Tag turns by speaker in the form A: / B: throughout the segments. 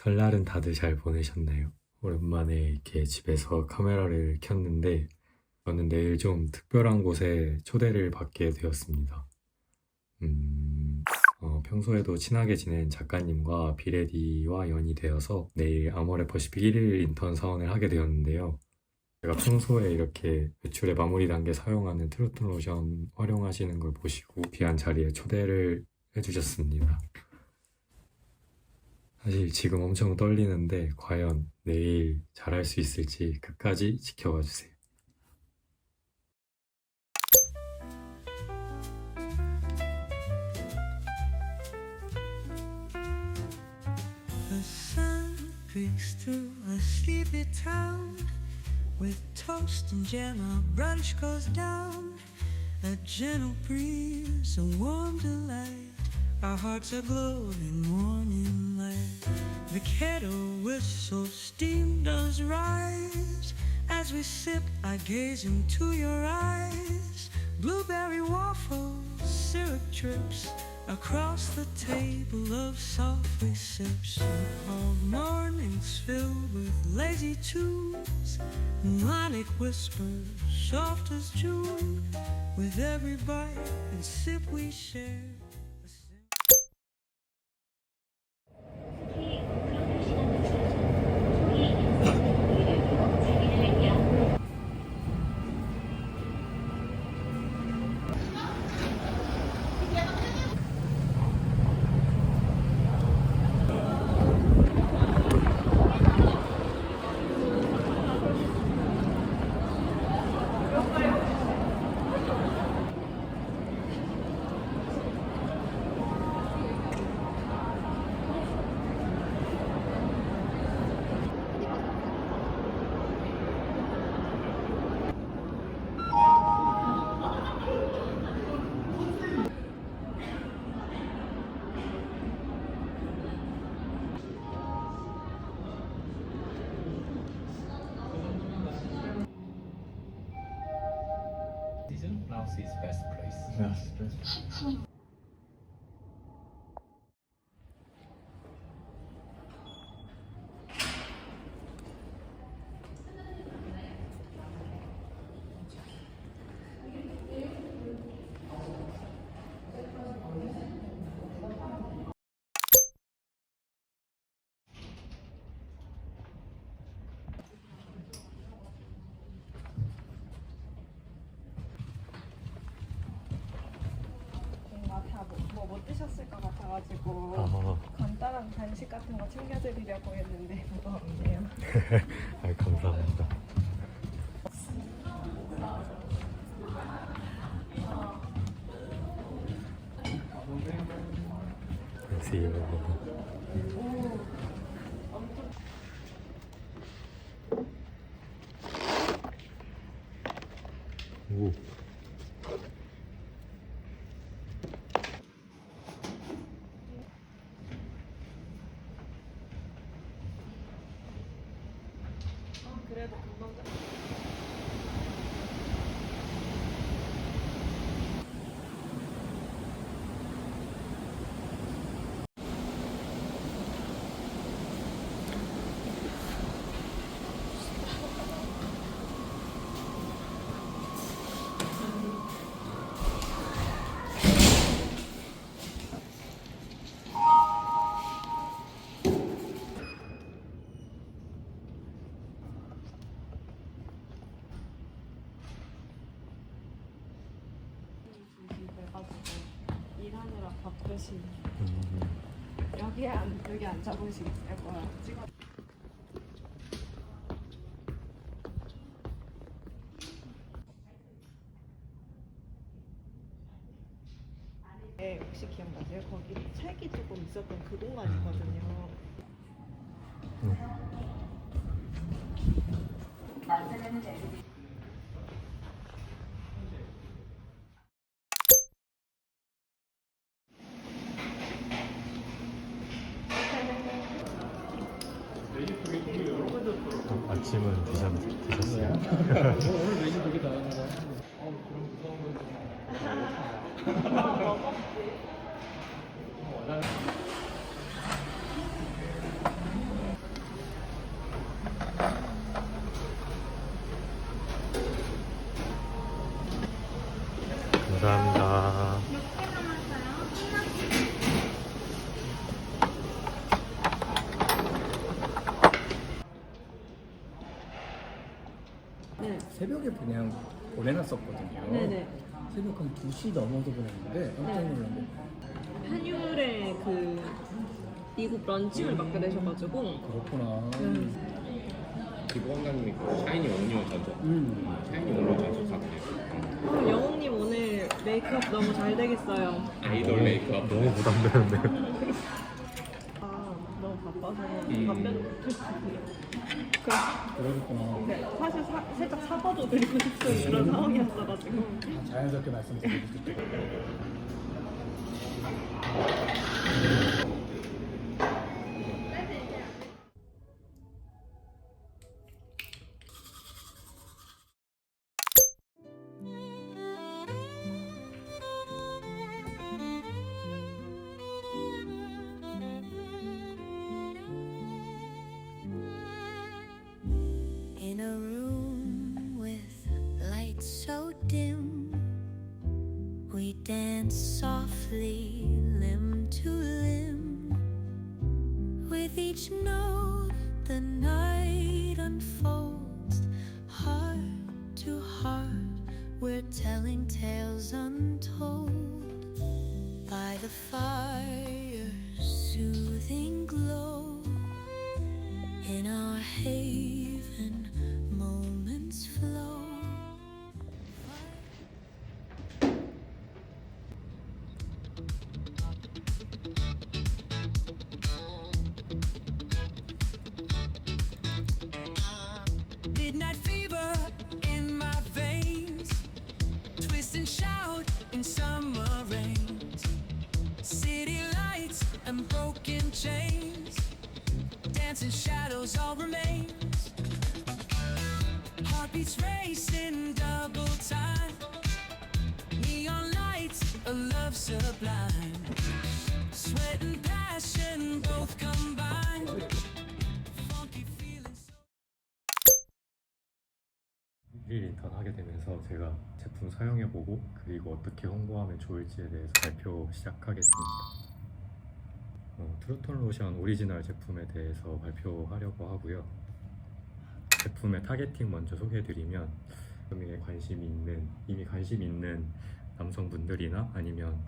A: 설날은 다들 잘 보내셨나요? 오랜만에 이렇게 집에서 카메라를 켰는데 저는 내일 좀 특별한 곳에 초대를 받게 되었습니다. 평소에도 친하게 지낸 작가님과 비레디와 연이 되어서 내일 아모레퍼시픽 1일 인턴 사원을 하게 되었는데요. 제가 평소에 이렇게 외출의 마무리 단계 사용하는 트루트 로션 활용하시는 걸 보시고 귀한 자리에 초대를 해주셨습니다. 사실 지금 엄청 떨리는데 과연 내일 잘할 수 있을지 끝까지 지켜봐 주세요.
B: The sun creeps through a sleepy town. With toast and jam, our brunch goes down. A gentle breeze, a warm delight. Our hearts are glowing in morning light. The kettle whistles, steam does rise. As we sip, I gaze into your eyes. Blueberry waffles, syrup drips across the table of softly sips. Our mornings filled with lazy tunes, melodic whispers, soft as June. With every bite and sip we share.
C: Season now sees best place.
D: 뭔가 다 못 드셨을 것 같아가지고 간단한 간식 같은 거 챙겨드리려고 했는데 뭐가 없네요.
A: 감사합니다. 안녕하세요. 오.
D: 그래도 금방 끝. 돼가지고 일하느라 바쁘시. 여기 앉아보시겠어요? 뭐야? 찍어. 네, 혹시 기억나세요? 거기 책이 조금 있었던 그 공간이거든요.
A: 아침은 드셨어요?
C: 오늘 메뉴 되게 다양하다. 그럼 무서운 건.
A: 감사합니다.
D: 네.
C: 새벽에 그냥 보내놨었거든요.
D: 네네.
C: 새벽 한 2시 넘어서 보냈는데 깜짝 놀랐는데
D: 한율의 그 미국 런칭을 맡게 되셔가지고
C: 그렇구나.
E: 기부 원장님이 그 샤이니 온리오 전속 샤이니 온리오 전속 사거든요.
D: 영웅님 오늘 메이크업 너무 잘 되겠어요.
E: 아이돌 메이크업
A: 너무 부담되는데요.
D: 아 너무 바빠서 답변 못했어요.
C: 그러셨구나.
D: 네, 사실 살짝 사과도 드리고 싶은 그런 상황이었어가지고.
C: 자연스럽게 말씀드리고
B: In a room with lights so dim, we dance softly, limb to limb. With each note, the night unfolds, heart to heart, we're telling tales untold. By the fire's soothing glow, in our haven, moments flow. Midnight fever in my veins, twist and shout in summer rains, city lights and broken chains, dancing shadows all remains. Heartbeats racing double time, neon lights, a love sublime, sweat and passion both combined. Funky feelings.
A: 1일 인턴 하게 되면서 제가 제품 사용해보고 그리고 어떻게 홍보하면 좋을지에 대해서 발표 시작하겠습니다. 트루톤 로션 오리지널 제품에 대해서 발표하려고 하고요. 제품의 타겟팅 먼저 소개해드리면 이미 관심 있는 남성분들이나 아니면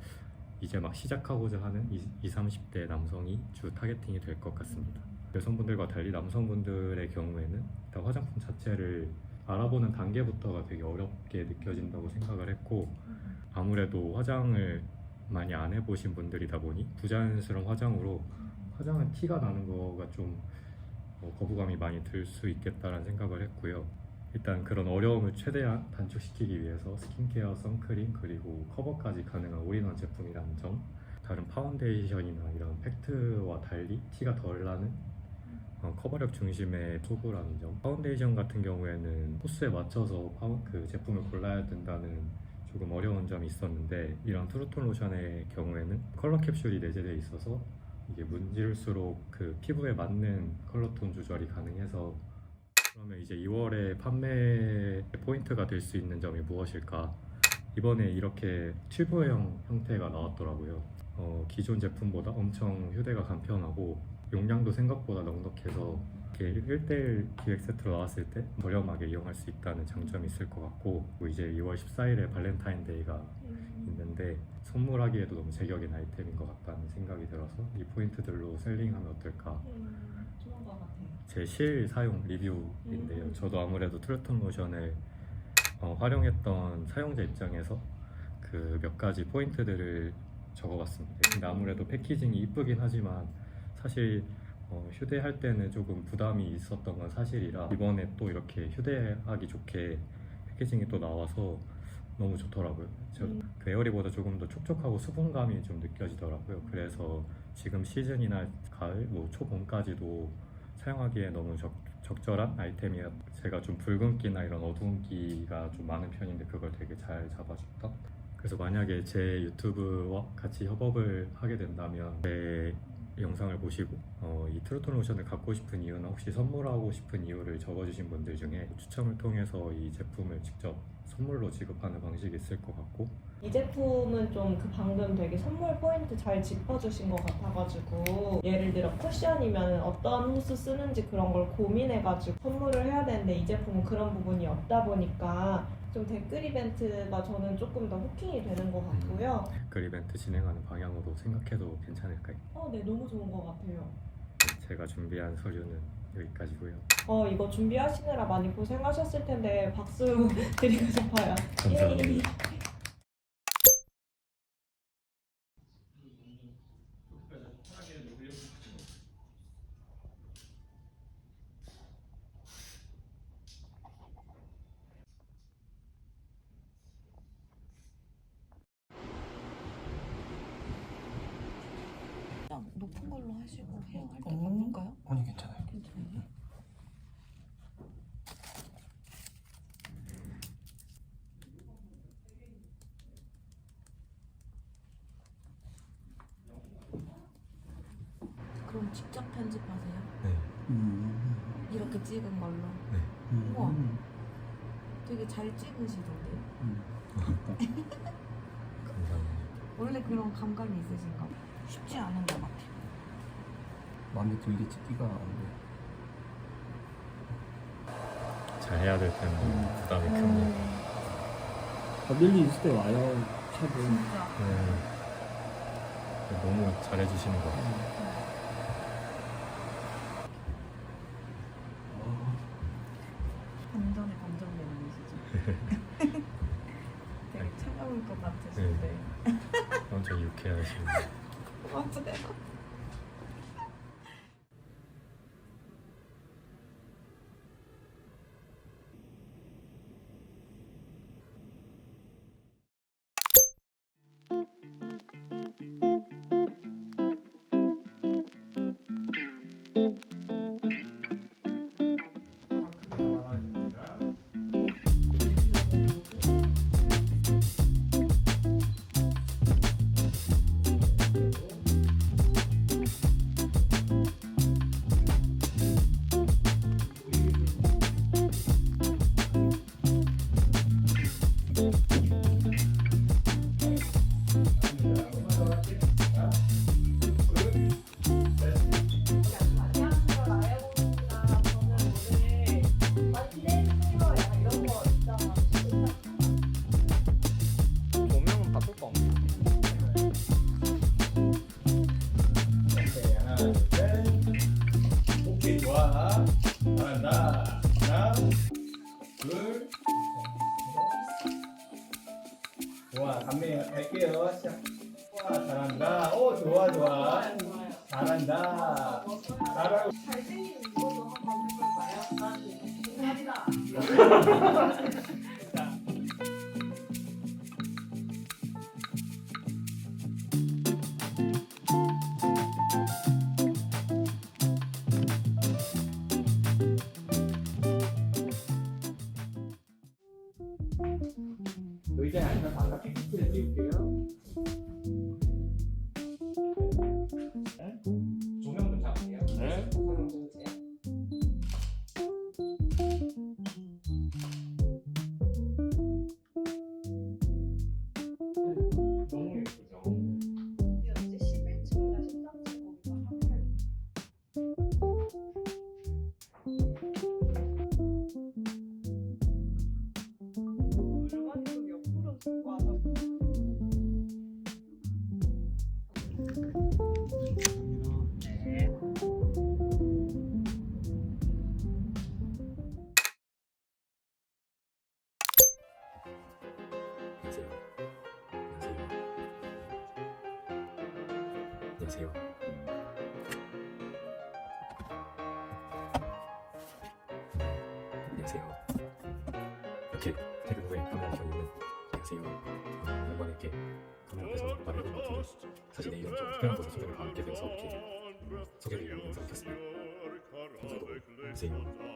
A: 이제 막 시작하고자 하는 20, 30대 남성이 주 타겟팅이 될 것 같습니다. 여성분들과 달리 남성분들의 경우에는 일단 화장품 자체를 알아보는 단계부터가 되게 어렵게 느껴진다고 생각을 했고, 아무래도 화장을 많이 안 해보신 분들이다 보니 부자연스러운 화장으로 화장은 티가 나는 거가 좀 거부감이 많이 들 수 있겠다라는 생각을 했고요. 일단 그런 어려움을 최대한 단축시키기 위해서 스킨케어, 선크림, 그리고 커버까지 가능한 올인원 제품이라는 점, 다른 파운데이션이나 이런 팩트와 달리 티가 덜 나는 커버력 중심의 소구라는 점, 파운데이션 같은 경우에는 코스에 맞춰서 그 제품을 골라야 된다는 조금 어려운 점이 있었는데, 이런 트루톤 로션의 경우에는 컬러 캡슐이 내재되어 있어서 이게 문질수록 그 피부에 맞는 컬러톤 조절이 가능해서, 그러면 이제 2월에 판매 포인트가 될 수 있는 점이 무엇일까? 이번에 이렇게 튜브형 형태가 나왔더라고요. 기존 제품보다 엄청 휴대가 간편하고 용량도 생각보다 넉넉해서 이렇게 1대1 기획 세트로 나왔을 때 저렴하게 이용할 수 있다는 장점이 있을 것 같고, 이제 2월 14일에 발렌타인데이가 있는데 선물하기에도 너무 제격인 아이템인 것 같다는 생각이 들어서 이 포인트들로 셀링하면 어떨까?
D: 좋은 것 같아요.
A: 제 실사용 리뷰인데요. 저도 아무래도 트루톤 로션을 활용했던 사용자 입장에서 그 몇 가지 포인트들을 적어봤습니다. 근데 아무래도 패키징이 이쁘긴 하지만 사실 휴대할 때는 조금 부담이 있었던 건 사실이라, 이번에 또 이렇게 휴대하기 좋게 패키징이 또 나와서 너무 좋더라고요. 그 에어리보다 조금 더 촉촉하고 수분감이 좀 느껴지더라고요. 그래서 지금 시즌이나 가을, 초봄까지도 사용하기에 너무 적절한 아이템이라, 제가 좀 붉은기나 이런 어두운기가 좀 많은 편인데 그걸 되게 잘 잡아줬다. 그래서 만약에 제 유튜브와 같이 협업을 하게 된다면 제 영상을 보시고 이 트루톤 로션을 갖고 싶은 이유나 혹시 선물하고 싶은 이유를 적어주신 분들 중에 추첨을 통해서 이 제품을 직접 선물로 지급하는 방식이 있을 것 같고,
D: 이 제품은 좀 그 방금 되게 선물 포인트 잘 짚어주신 것 같아가지고 예를 들어 쿠션이면 어떤 호스 쓰는지 그런 걸 고민해가지고 선물을 해야 되는데 이 제품은 그런 부분이 없다 보니까 좀 댓글 이벤트가 저는 조금 더 호킹이 되는 것 같고요.
A: 댓글 이벤트 진행하는 방향으로 생각해도 괜찮을까요?
D: 네, 너무 좋은 것 같아요.
A: 제가 준비한 서류는 여기까지고요.
D: 이거 준비하시느라 많이 고생하셨을 텐데 박수 드리고 싶어요.
A: 감사합니다.
D: 예.
F: 그냥 높은 걸로 하시고 헤어 할 때 바꿀까요?
C: 아니 괜찮아요.
F: 괜찮아요? 그럼 직접 편집하세요?
A: 네.
F: 이렇게 찍은 걸로?
A: 네.
F: 우와, 되게 잘 찍으시던데요?
A: 감사합니다.
F: 원래 그런 감각이 있으신가 봐요. 쉽지 않은 것 같아요.
C: 마음에 들게 찍기가 안 돼.
A: 잘 해야 될 때는 부담이 큽니다.
C: 일리 있을 때 와요. 샵은.
F: 진짜.
A: 너무 잘해주시는 것 같아요.
F: 완전히 감정되는 거시죠? 되게 차가울 것 같으신데.
A: 엄청 유쾌하시고.
F: 맞아요.
E: 조명은 바꿀 거 없네.
G: 하나, 둘, 셋. 오케이, 좋아. 잘한다. 하나, 둘. 좋아, 감독님 갈게요. 시작. 와, 잘한다. 오, 좋아, 좋아. 잘한다. 잘하고.
D: 잘생긴 이거도 한번 해볼까요? 감사합니다.
G: 의자에 앉아서 아까 픽스를 띄울게요. 조명 좀 잡을게요. 네. 너무 예쁘죠?
D: 어디였지? 11층이나 13층 거기가 하필 물건이 좀 옆으로 와서
A: 안녕하세요. 안녕하세요. 이렇게 퇴근 후에 카메라를 켜는 안녕하세요. 이번에 이렇게 카메라 앞에서 말을 하는 것 같은데 사실 내일은 좀 특별한 곳에 소개를 받게 되어서 이렇게 소개를 영상을 켰습니다. 평소에도 안녕하세요.